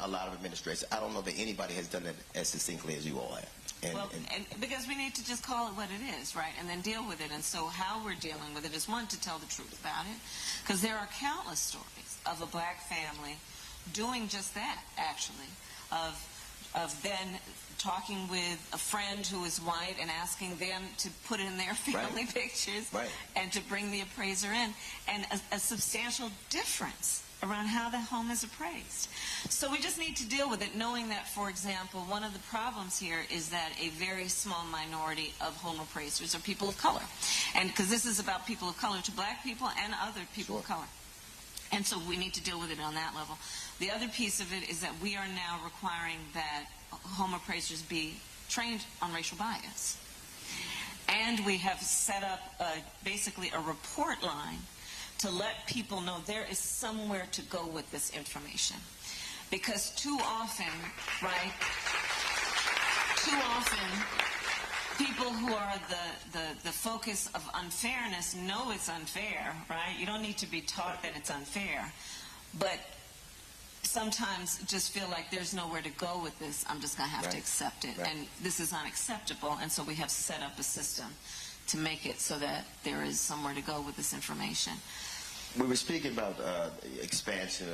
a lot of administrators. I don't know that anybody has done that as succinctly as you all have. And because we need to just call it what it is, right, and then deal with it. And so how we're dealing with it is, one, to tell the truth about it, because there are countless stories of a black family doing just that, actually, of then talking with a friend who is white and asking them to put in their family pictures and to bring the appraiser in, and a substantial difference around how the home is appraised. So we just need to deal with it, knowing that, for example, one of the problems here is that a very small minority of home appraisers are people of color. And because this is about people of color to black people and other people of color. And so we need to deal with it on that level. The other piece of it is that we are now requiring that home appraisers be trained on racial bias. And we have set up basically a report line to let people know there is somewhere to go with this information. Because too often, right, people who are the focus of unfairness know it's unfair, right? You don't need to be taught that it's unfair. But sometimes just feel like there's nowhere to go with this. I'm just going to have to accept it. And this is unacceptable. And so we have set up a system to make it so that there is somewhere to go with this information. We were speaking about expansion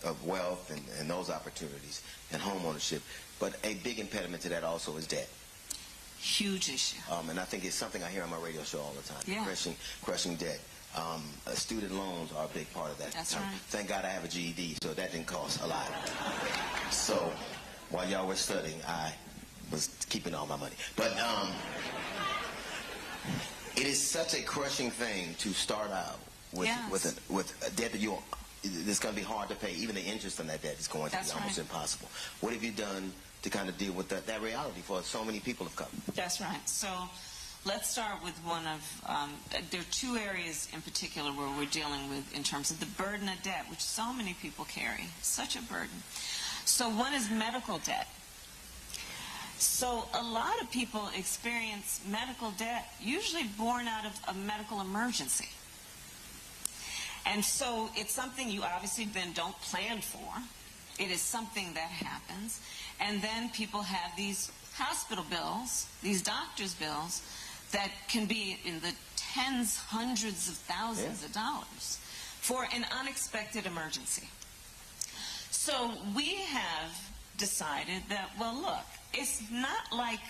of wealth and those opportunities and home ownership, but a big impediment to that also is debt. Huge issue. And I think it's something I hear on my radio show all the time, crushing debt. Student loans are a big part of that. That's right. Thank God I have a GED, so that didn't cost a lot. So while y'all were studying, I was keeping all my money. But it is such a crushing thing to start out with a debt that it's going to be hard to pay. Even the interest on that debt is going to be almost impossible. What have you done to kind of deal with that reality for so many people of color? That's right. So let's start with one of, there are two areas in particular where we're dealing with in terms of the burden of debt, which so many people carry. Such a burden. So one is medical debt. So a lot of people experience medical debt usually born out of a medical emergency. And so it's something you obviously then don't plan for. It is something that happens. And then people have these hospital bills, these doctor's bills, that can be in the tens, hundreds of thousands of dollars for an unexpected emergency. So we have decided that, well, look, it's not like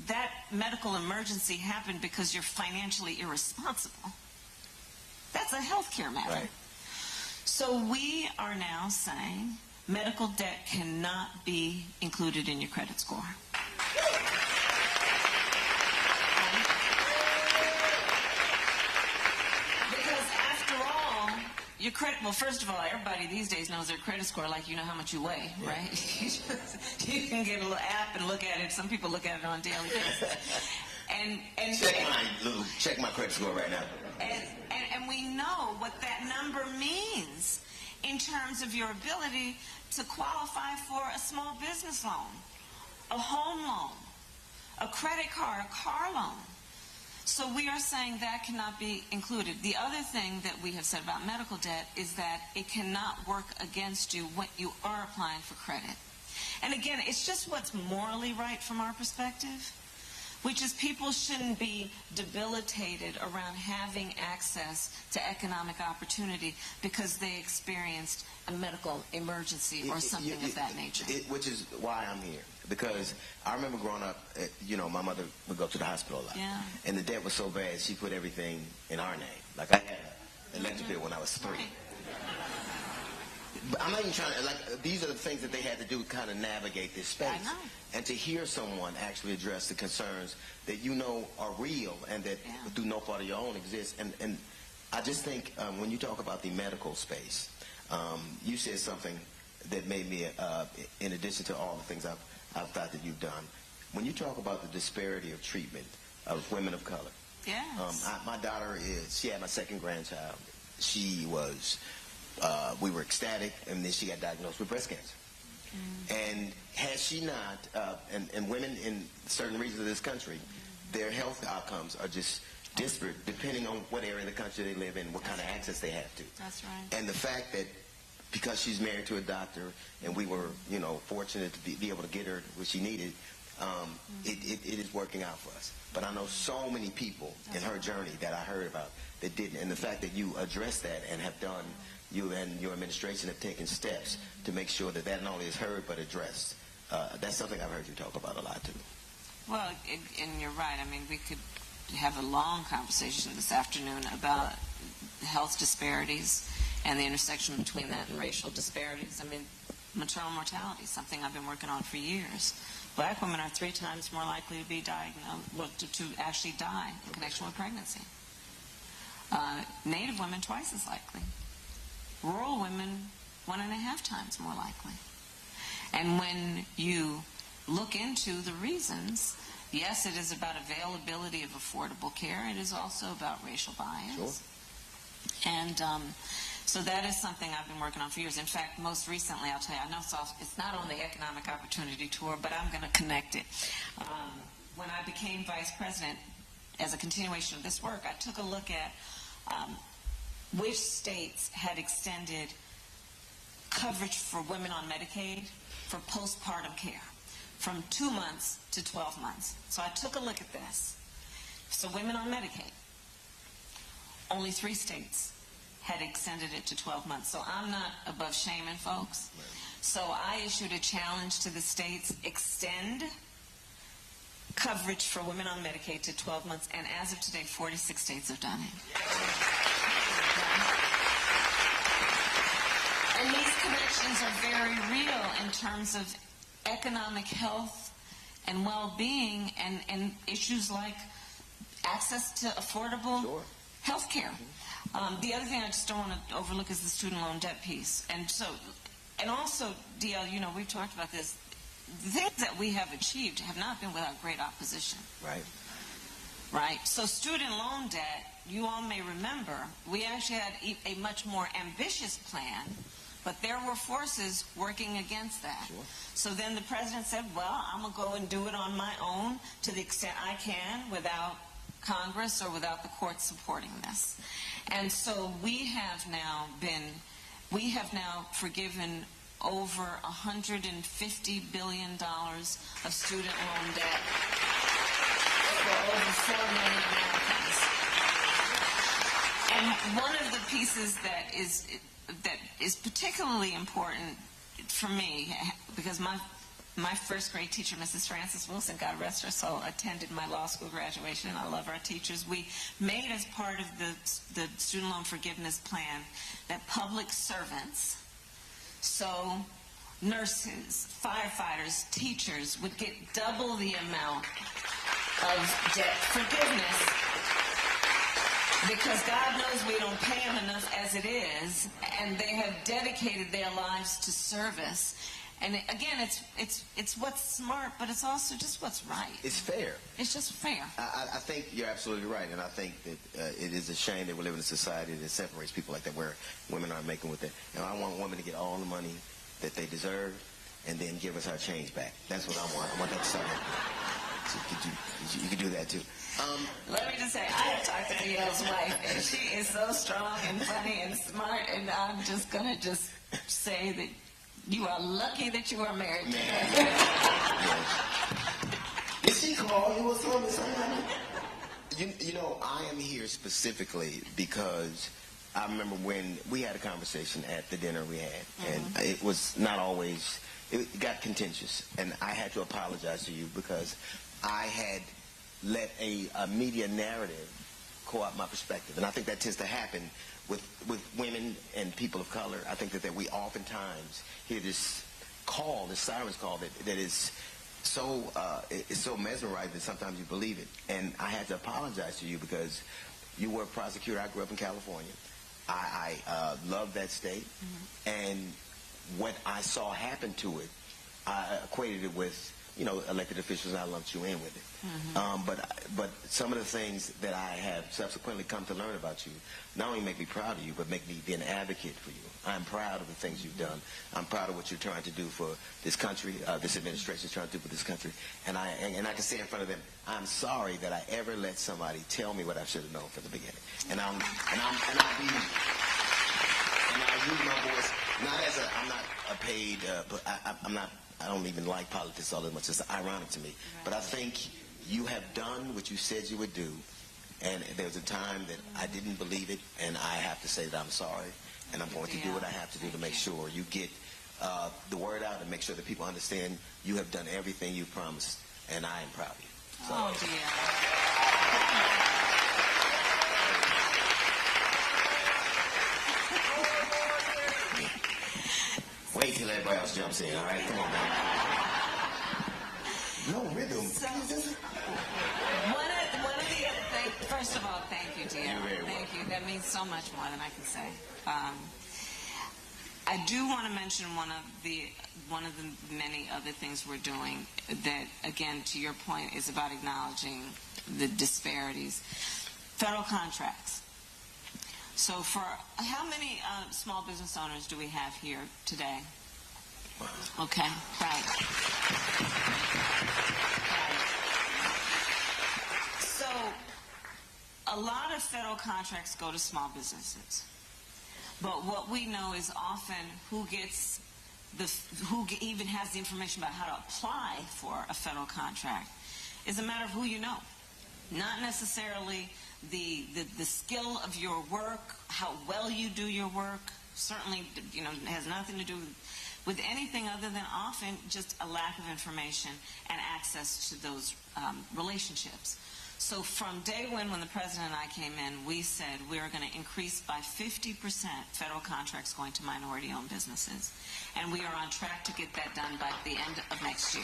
that medical emergency happened because you're financially irresponsible. That's a healthcare matter. Right. So we are now saying medical debt cannot be included in your credit score. Because after all, your credit, well, first of all, everybody these days knows their credit score like you know how much you weigh, right? You can get a little app and look at it. Some people look at it on a daily basis. And check my credit score right now. And we know what that number means in terms of your ability to qualify for a small business loan, a home loan, a credit card, a car loan. So we are saying that cannot be included. The other thing that we have said about medical debt is that it cannot work against you when you are applying for credit. And again, it's just what's morally right from our perspective, which is people shouldn't be debilitated around having access to economic opportunity because they experienced a medical emergency or something of that nature. Which is why I'm here. Because I remember growing up, my mother would go to the hospital a lot. Yeah. And the debt was so bad, she put everything in our name. Like I had an electric bill when I was 3. But I'm not even trying to, these are the things that they had to do to kind of navigate this space. I know. And to hear someone actually address the concerns that you know are real and that through no fault of your own exist. And I just think when you talk about the medical space, you said something that made me, in addition to all the things I've thought that you've done, when you talk about the disparity of treatment of women of color. Yes. My daughter she had my second grandchild. She was, we were ecstatic, and then she got diagnosed with breast cancer. And had she not, and women in certain regions of this country, their health outcomes are just disparate depending on what area of the country they live in, what kind of access they have to. That's right. And the fact that because she's married to a doctor, and we were, fortunate to be able to get her what she needed, it is working out for us. But I know so many people in her journey that I heard about that didn't. And the fact that you addressed that and have done, you and your administration have taken steps to make sure that not only is heard but addressed. That's something I've heard you talk about a lot, too. Well, and you're right. I mean, we could have a long conversation this afternoon about health disparities and the intersection between that and racial disparities. I mean, maternal mortality is something I've been working on for years. Black women are 3 times more likely to be diagnosed, to actually die in connection with pregnancy. Native women, twice as likely. Rural women, 1.5 times more likely. And when you look into the reasons, yes, it is about availability of affordable care. It is also about racial bias. Sure. And so that is something I've been working on for years. In fact, most recently, I'll tell you, I know it's not on the Economic Opportunity Tour, but I'm going to connect it. When I became vice president, as a continuation of this work, I took a look at which states had extended coverage for women on Medicaid for postpartum care from 2 months to 12 months. So I took a look at this. So women on Medicaid, only 3 states had extended it to 12 months. So I'm not above shaming folks. So I issued a challenge to the states, extend coverage for women on Medicaid to 12 months, and as of today, 46 states have done it. And these connections are very real in terms of economic health and well-being and issues like access to affordable health care. The other thing I just don't want to overlook is the student loan debt piece. And also, DL, we've talked about this. The things that we have achieved have not been without great opposition. Right? So student loan debt, you all may remember, we actually had a much more ambitious plan, but there were forces working against that. Sure. So then the president said, well, I'm going to go and do it on my own to the extent I can without Congress or without the courts supporting this. And so we have now forgiven over $150 billion of student loan debt for over 4 million Americans. And one of the pieces that is particularly important for me, because my first grade teacher, Mrs. Frances Wilson, God rest her soul, attended my law school graduation, and I love our teachers. We made, as part of the student loan forgiveness plan, that public servants, so nurses, firefighters, teachers, would get double the amount of debt forgiveness, because God knows we don't pay them enough as it is, and they have dedicated their lives to service. And again, it's what's smart, but it's also just what's right. It's fair. It's just fair. I think you're absolutely right, and I think that it is a shame that we live in a society that separates people like that, where women aren't making with it. I want women to get all the money that they deserve, and then give us our change back. That's what I want. I want that to start. So you could do that too. Let me just say, I have talked to DL's wife, and she is so strong and funny and smart, and I'm just gonna say that you are lucky that you are married to her. Did she call you or something? I am here specifically because I remember when we had a conversation at the dinner we had, and it was not always, it got contentious, and I had to apologize to you because I had let a media narrative co-opt my perspective, and I think that tends to happen with women and people of color. I think that we oftentimes hear this call, this sirens call that is so it's so mesmerizing that sometimes you believe it. And I had to apologize to you because you were a prosecutor. I grew up in California. I love that state, and what I saw happen to it, I equated it with elected officials, and I lumped you in with it. But some of the things that I have subsequently come to learn about you not only make me proud of you, but make me be an advocate for you. I'm proud of the things you've done. I'm proud of what you're trying to do for this country, this administration is trying to do for this country. And I can say in front of them, I'm sorry that I ever let somebody tell me what I should have known from the beginning. And I'll use my voice Not as I'm not a paid, but I'm not. I don't even like politics all that much. It's ironic to me. Right. But I think you have done what you said you would do, and there was a time that I didn't believe it, and I have to say that I'm sorry, and I'm going to do what I have to do to make sure you get the word out and make sure that people understand you have done everything you promised, and I am proud of you. So, Oh, dear. wait till everybody else jumps in, all right? Come on, man. No rhythm. So, one of the other things, first of all, thank you, dear. You're very Thank you. That means so much more than I can say. I do want to mention one of the many other things we're doing that, again, to your point, is about acknowledging the disparities. Federal contracts. So for how many small business owners do we have here today? Okay, right. So a lot of federal contracts go to small businesses. But what we know is often who even has the information about how to apply for a federal contract is a matter of who you know. Not necessarily the skill of your work, how well you do your work. Certainly, it has nothing to do with anything other than often just a lack of information and access to those relationships. So from day one, when the President and I came in, we said we are going to increase by 50% federal contracts going to minority-owned businesses. And we are on track to get that done by the end of next year.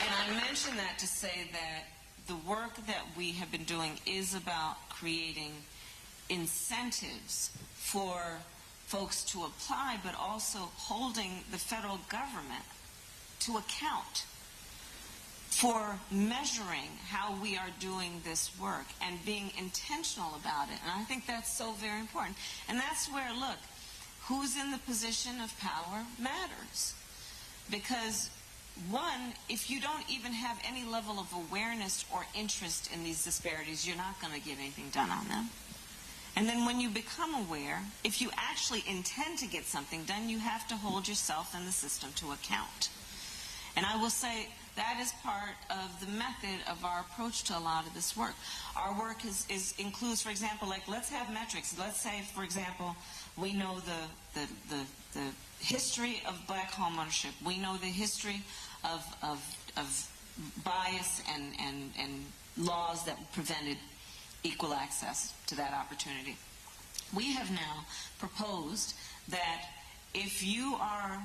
And I mention that to say that the work that we have been doing is about creating incentives for folks to apply, but also holding the federal government to account for measuring how we are doing this work and being intentional about it. And I think that's so very important. And that's where, look, who's in the position of power matters. Because, one, if you don't even have any level of awareness or interest in these disparities, you're not going to get anything done on them. And then when you become aware, if you actually intend to get something done, you have to hold yourself and the system to account. And I will say that is part of the method of our approach to a lot of this work. Our work includes, for example, like let's have metrics. Let's say, for example, we know the history of black homeownership. We know the history of bias and laws that prevented equal access to that opportunity. We have now proposed that if you are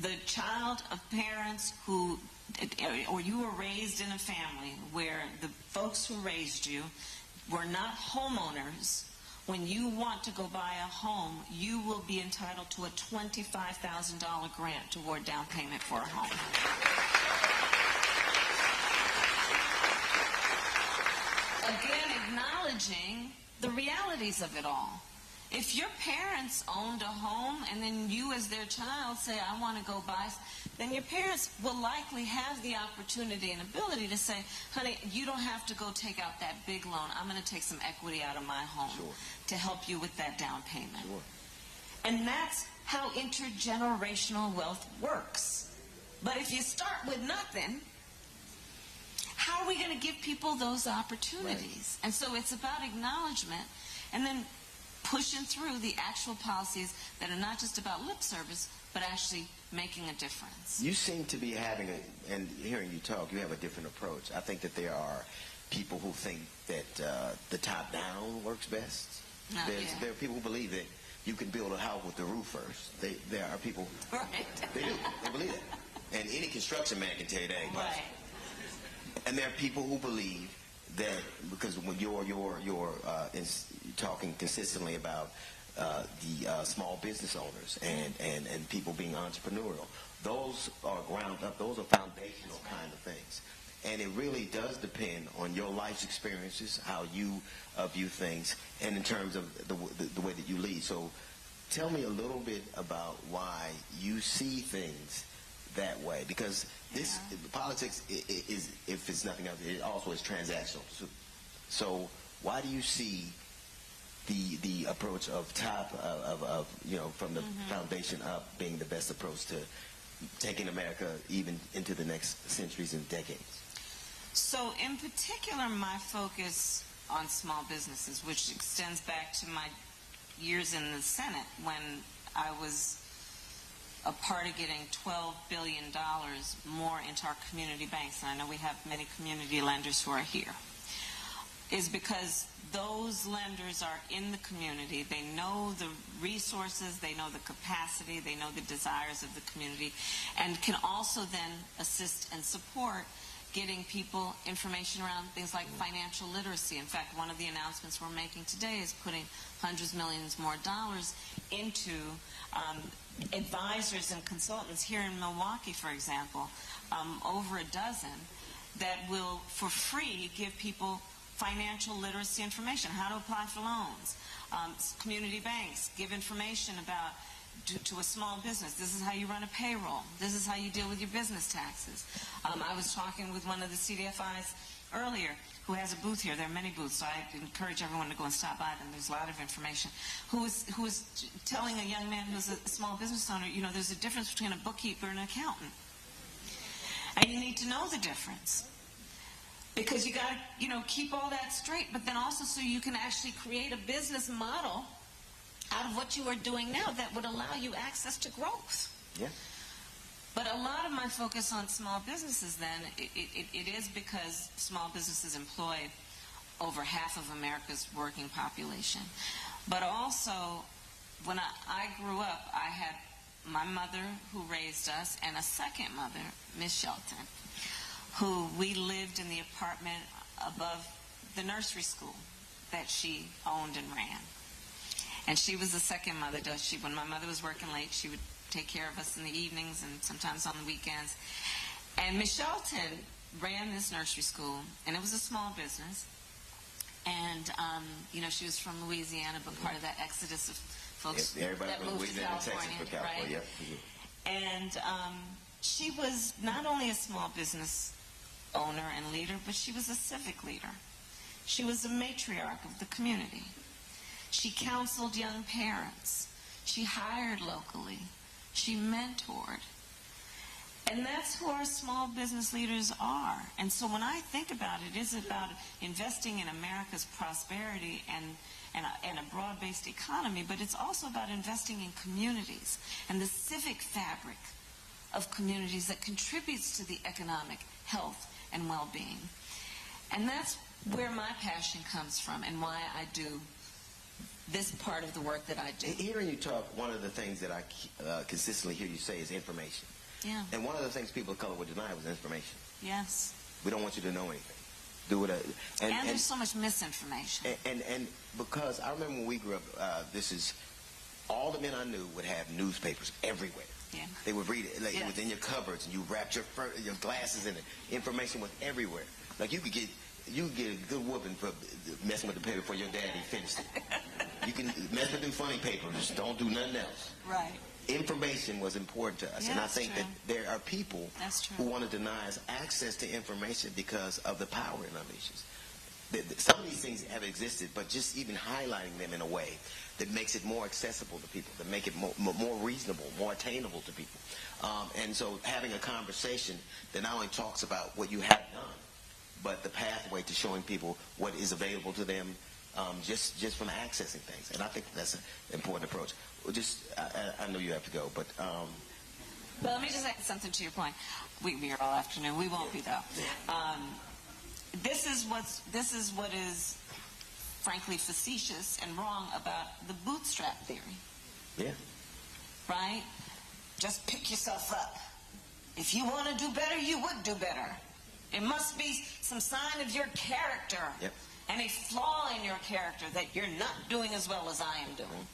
the child of parents who, or you were raised in a family where the folks who raised you were not homeowners, when you want to go buy a home, you will be entitled to a $25,000 grant toward down payment for a home. Again, acknowledging the realities of it all. If your parents owned a home and then you as their child say, I want to go buy, then your parents will likely have the opportunity and ability to say, honey, you don't have to go take out that big loan. I'm going to take some equity out of my home to help you with that down payment. And that's how intergenerational wealth works. But if you start with nothing, how are we going to give people those opportunities? And so it's about acknowledgement and then pushing through the actual policies that are not just about lip service, but actually making a difference. You seem to be having and hearing you talk, you have a different approach. I think that there are people who think that the top-down works best. There are people who believe that you can build a house with the roof first. There are people, right. They do. They believe that. And any construction man can tell you that ain't possible. Right. And there are people who believe that because when you're talking consistently about the small business owners and people being entrepreneurial, those are ground up. Those are foundational kind of things. And it really does depend on your life's experiences, how you view things, and in terms of the way that you lead. So tell me a little bit about why you see things that way, because this politics is, if it's nothing else, it also is transactional. So why do you see the approach of top of from the foundation up being the best approach to taking America even into the next centuries and decades? So in particular, my focus on small businesses, which extends back to my years in the Senate when I was a part of getting $12 billion more into our community banks, and I know we have many community lenders who are here, is because those lenders are in the community. They know the resources, they know the capacity, they know the desires of the community, and can also then assist and support getting people information around things like financial literacy. In fact, one of the announcements we're making today is putting hundreds of millions more dollars into advisors and consultants here in Milwaukee, for example, over a dozen that will, for free, give people financial literacy information, how to apply for loans. Community banks give information about to a small business. This is how you run a payroll. This is how you deal with your business taxes. I was talking with one of the CDFIs earlier who has a booth here. There are many booths, so I encourage everyone to go and stop by them. There's a lot of information. Who was telling a young man who's a small business owner, there's a difference between a bookkeeper and an accountant. And you need to know the difference. Because you got to, keep all that straight, but then also so you can actually create a business model out of what you are doing now that would allow you access to growth. Yeah. But a lot of my focus on small businesses then, it is because small businesses employ over half of America's working population. But also, when I grew up, I had my mother who raised us and a second mother, Miss Shelton, who we lived in the apartment above the nursery school that she owned and ran. And she was the second mother. When my mother was working late, she would take care of us in the evenings and sometimes on the weekends. And Miss Shelton ran this nursery school, and it was a small business. And, she was from Louisiana, but part of that exodus of folks that moved to California, right? Yeah. And she was not only a small business owner and leader, but she was a civic leader. She was a matriarch of the community. She counseled young parents. She hired locally. She mentored. And that's who our small business leaders are. And so when I think about it, it's about investing in America's prosperity and a broad-based economy, but it's also about investing in communities and the civic fabric of communities that contributes to the economic health and well-being. And that's where my passion comes from and why I do this part of the work that I do. Hearing you talk, one of the things that I consistently hear you say is information. Yeah. And one of the things people of color would deny was information. Yes. We don't want you to know anything. And there's so much misinformation. And because I remember when we grew up, all the men I knew would have newspapers everywhere. Yeah. They would read it. Like, it was in your cupboards, and you wrapped your glasses in it. Information was everywhere. Like you could get a good whooping for messing with the paper before your daddy finished it. You can mess with them funny papers. Just don't do nothing else. Right. Information was important to us. Yeah, and I think that there are people who want to deny us access to information because of the power it unleashes. Some of these things have existed, but just even highlighting them in a way that makes it more accessible to people, that make it more reasonable, more attainable to people. And so having a conversation that not only talks about what you have done, but the pathway to showing people what is available to them just from accessing things. And I think that's an important approach. I know you have to go, but... Well, let me just add something to your point. We are all afternoon. We won't be, though. This is what is, frankly, facetious and wrong about the bootstrap theory. Yeah. Right? Just pick yourself up. If you want to do better, you would do better. It must be some sign of your character. Yep. And a flaw in your character that you're not doing as well as I am doing.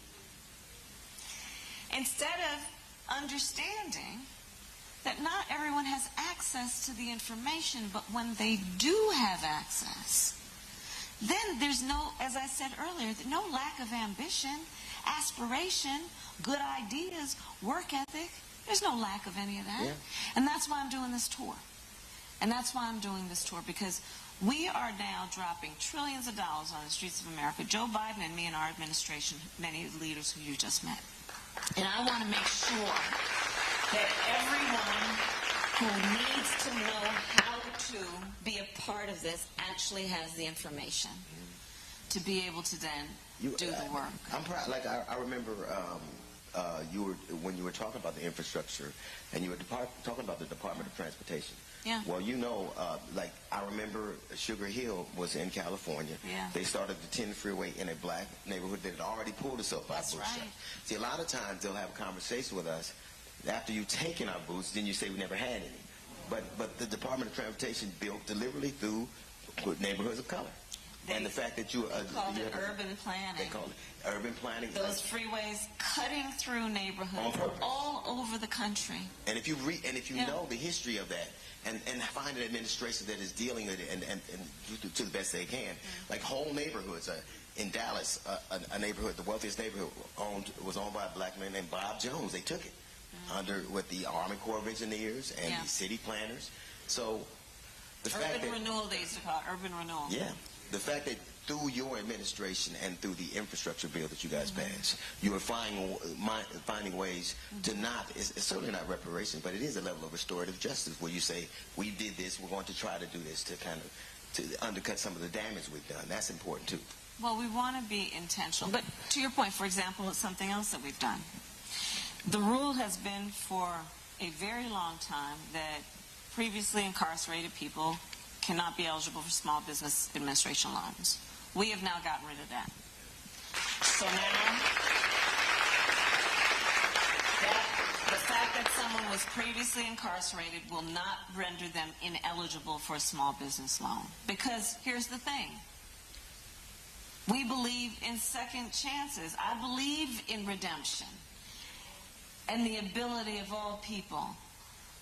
Instead of understanding that not everyone has access to the information, but when they do have access, then there's no, as I said earlier, no lack of ambition, aspiration, good ideas, work ethic. There's no lack of any of that. Yeah. And that's why I'm doing this tour. And that's why I'm doing this tour, because We are now dropping trillions of dollars on the streets of America. Joe Biden and me and our administration, many of the leaders who you just met. And I want to make sure that everyone who needs to know how to be a part of this actually has the information to be able to then do the work. I'm proud. Like I remember when you were talking about the infrastructure, and you were talking about the Department of Transportation. Yeah. Well, like I remember Sugar Hill was in California. Yeah. They started the 10 freeway in a black neighborhood that had already pulled itself out That's of bootstrap. right. See, a lot of times they'll have a conversation with us after you've taken our boots, then you say we never had any. But the Department of Transportation built deliberately through neighborhoods of color. And the fact that you called it urban planning. They call it urban planning. Those freeways cutting through neighborhoods On purpose. all over the country. And if you know the history of that, and find an administration that is dealing with it and to the best they can, like whole neighborhoods. In Dallas, a neighborhood, the wealthiest neighborhood, was owned by a black man named Bob Jones. They took it with the Army Corps of Engineers and the city planners. So the fact that Renewal, they used to call it urban renewal. Yeah. The fact that through your administration and through the infrastructure bill that you guys passed, you are finding ways to it's certainly not reparations, but it is a level of restorative justice where you say, we did this, we're going to try to do this to undercut some of the damage we've done. That's important too. Well, we want to be intentional. But to your point, for example, it's something else that we've done. The rule has been for a very long time that previously incarcerated people cannot be eligible for small business administration loans. We have now gotten rid of that. So now, the fact that someone was previously incarcerated will not render them ineligible for a small business loan. Because here's the thing. We believe in second chances. I believe in redemption and the ability of all people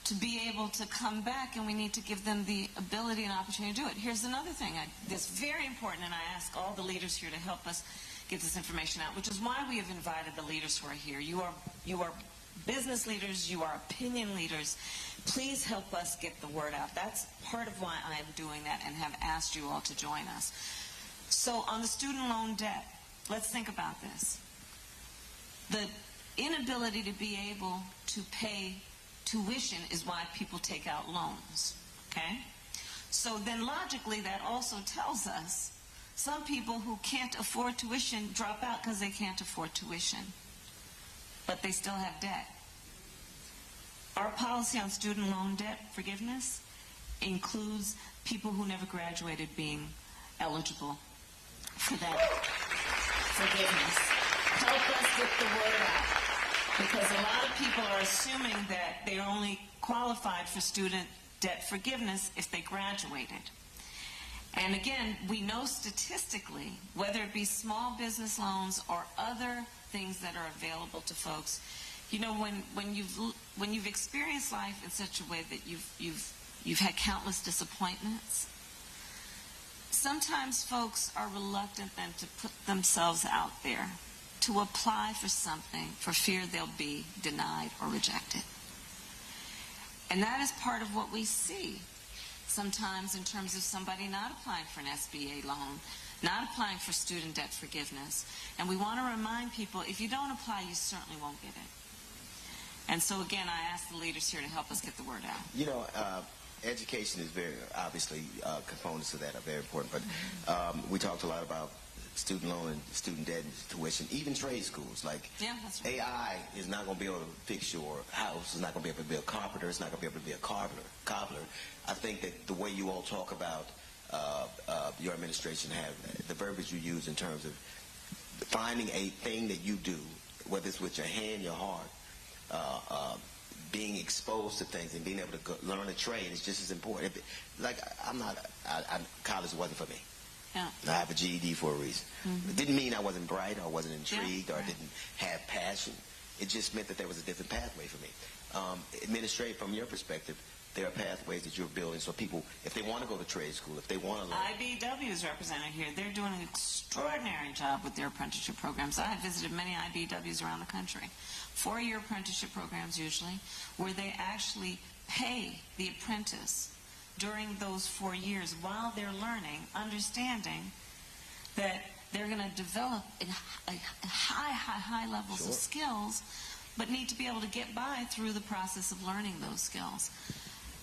to be able to come back, and we need to give them the ability and opportunity to do it. Here's another thing that's very important, and I ask all the leaders here to help us get this information out, which is why we have invited the leaders who are here. You are business leaders, you are opinion leaders. Please help us get the word out. That's part of why I am doing that and have asked you all to join us. So on the student loan debt, let's think about this. The inability to be able to pay tuition is why people take out loans, okay? So then logically that also tells us some people who can't afford tuition drop out because they can't afford tuition, but they still have debt. Our policy on student loan debt forgiveness includes people who never graduated being eligible for that forgiveness. Help us get the word out. Because a lot of people are assuming that they're only qualified for student debt forgiveness if they graduated. And again, we know statistically, whether it be small business loans or other things that are available to folks, you know, when you've experienced life in such a way that you've had countless disappointments, sometimes folks are reluctant then to put themselves out there to apply for something for fear they'll be denied or rejected. And that is part of what we see sometimes in terms of somebody not applying for an SBA loan, not applying for student debt forgiveness. And we want to remind people, if you don't apply, you certainly won't get it. And so again, I ask the leaders here to help us get the word out. You know, education is very, obviously, components of that are very important. But we talked a lot about student loan and student debt and tuition, even trade schools. Like that's right. AI is not going to be able to fix your house. It's not going to be able to be a carpenter. It's not going to be able to be a cobbler. I think that the way you all talk about your administration, have the verbiage you use in terms of finding a thing that you do, whether it's with your hand, your heart, being exposed to things and being able to learn a trade is just as important. Like college wasn't for me. Yeah. I have a GED for a reason. It didn't mean I wasn't bright or wasn't intrigued or right. didn't have passion. It just meant that there was a different pathway for me. Administrative, from your perspective, there are pathways that you're building so people, if they want to go to trade school, if they want to learn. IBW is represented here. They're doing an extraordinary job with their apprenticeship programs. I have visited many IBWs around the country. 4-year apprenticeship programs usually, where they actually pay the apprentice during those 4 years while they're learning, understanding that they're going to develop a high levels of skills, but need to be able to get by through the process of learning those skills.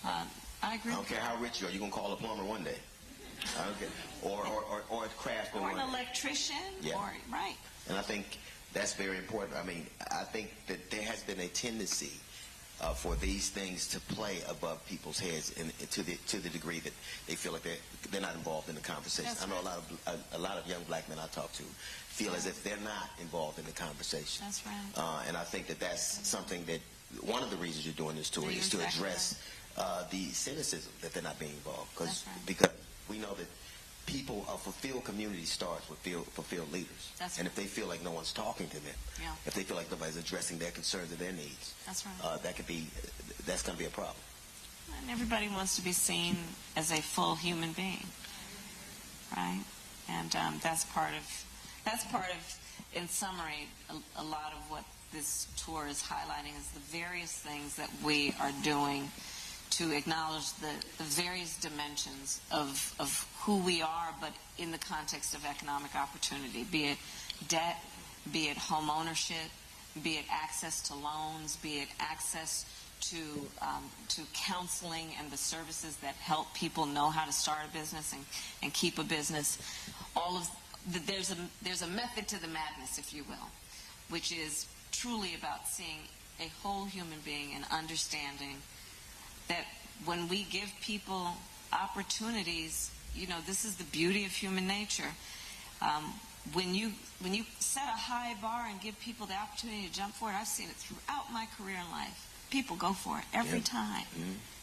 I agree. I don't care how rich you are. You're going to call a plumber one day. I don't care. Or a craftsman or one an day. electrician. Yeah. Or, right. And I think that's very important. I mean, I think that there has been a tendency for these things to play above people's heads to the degree that they feel like they're not involved in the conversation. That's I know right. a lot of young black men I talk to feel as if they're not involved in the conversation. That's right. And I think that that's something that one of the reasons you're doing this tour is to address the cynicism that they're not being involved. Because we know that people, a fulfilled community starts with fulfilled leaders. That's and right. if they feel like no one's talking to them, if they feel like nobody's addressing their concerns or their needs, that's right. That's going to be a problem. And everybody wants to be seen as a full human being, right? And that's part of, in summary, a lot of what this tour is highlighting is the various things that we are doing to acknowledge the various dimensions of who we are, but in the context of economic opportunity, be it debt, be it home ownership, be it access to loans, be it access to counseling and the services that help people know how to start a business and keep a business. There's a method to the madness, if you will, which is truly about seeing a whole human being and understanding that when we give people opportunities, this is the beauty of human nature. When you set a high bar and give people the opportunity to jump for it, I've seen it throughout my career in life. People go for it every time.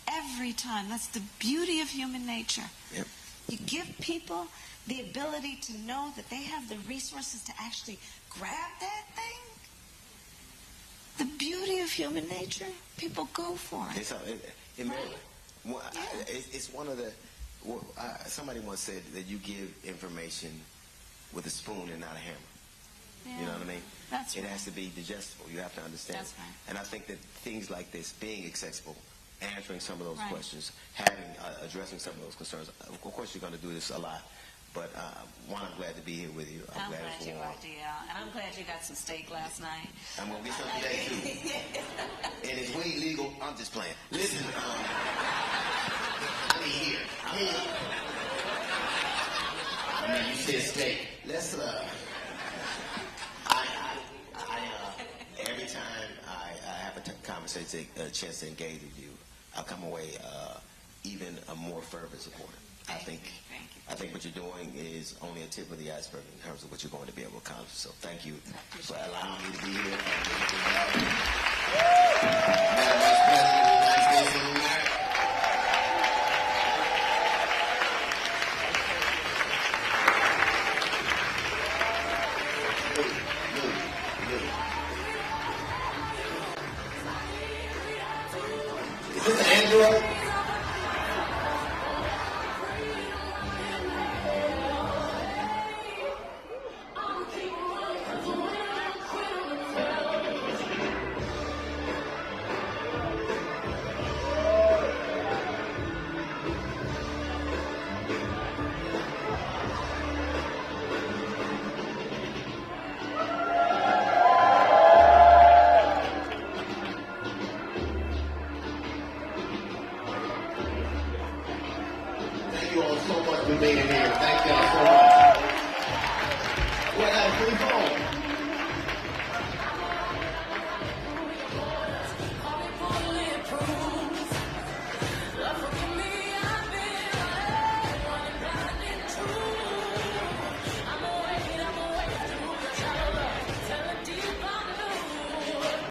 Every time. That's the beauty of human nature. Yep. You give people the ability to know that they have the resources to actually grab that thing. The beauty of human nature, people go for it. In Maryland, it's one of the. Somebody once said that you give information with a spoon and not a hammer. Yeah, you know what I mean? That's right. It has to be digestible. You have to understand. That's right. And I think that things like this, being accessible, answering some of those Right. questions, addressing some of those concerns. Of course, you're going to do this a lot. But one, I'm glad to be here with you. I'm glad it's you warm. are, DL. And I'm glad you got some steak last night. I'm going to get some today, too. And it's weed legal. I'm just playing. Listen, I mean, here. I mean, you said steak. Let's, every time I have a chance to engage with you, I'll come away even a more fervent supporter. Thank you. I think what you're doing is only a tip of the iceberg in terms of what you're going to be able to accomplish. So thank you for allowing me to be here. Madam Vice President of the United States of America. Is this an Android?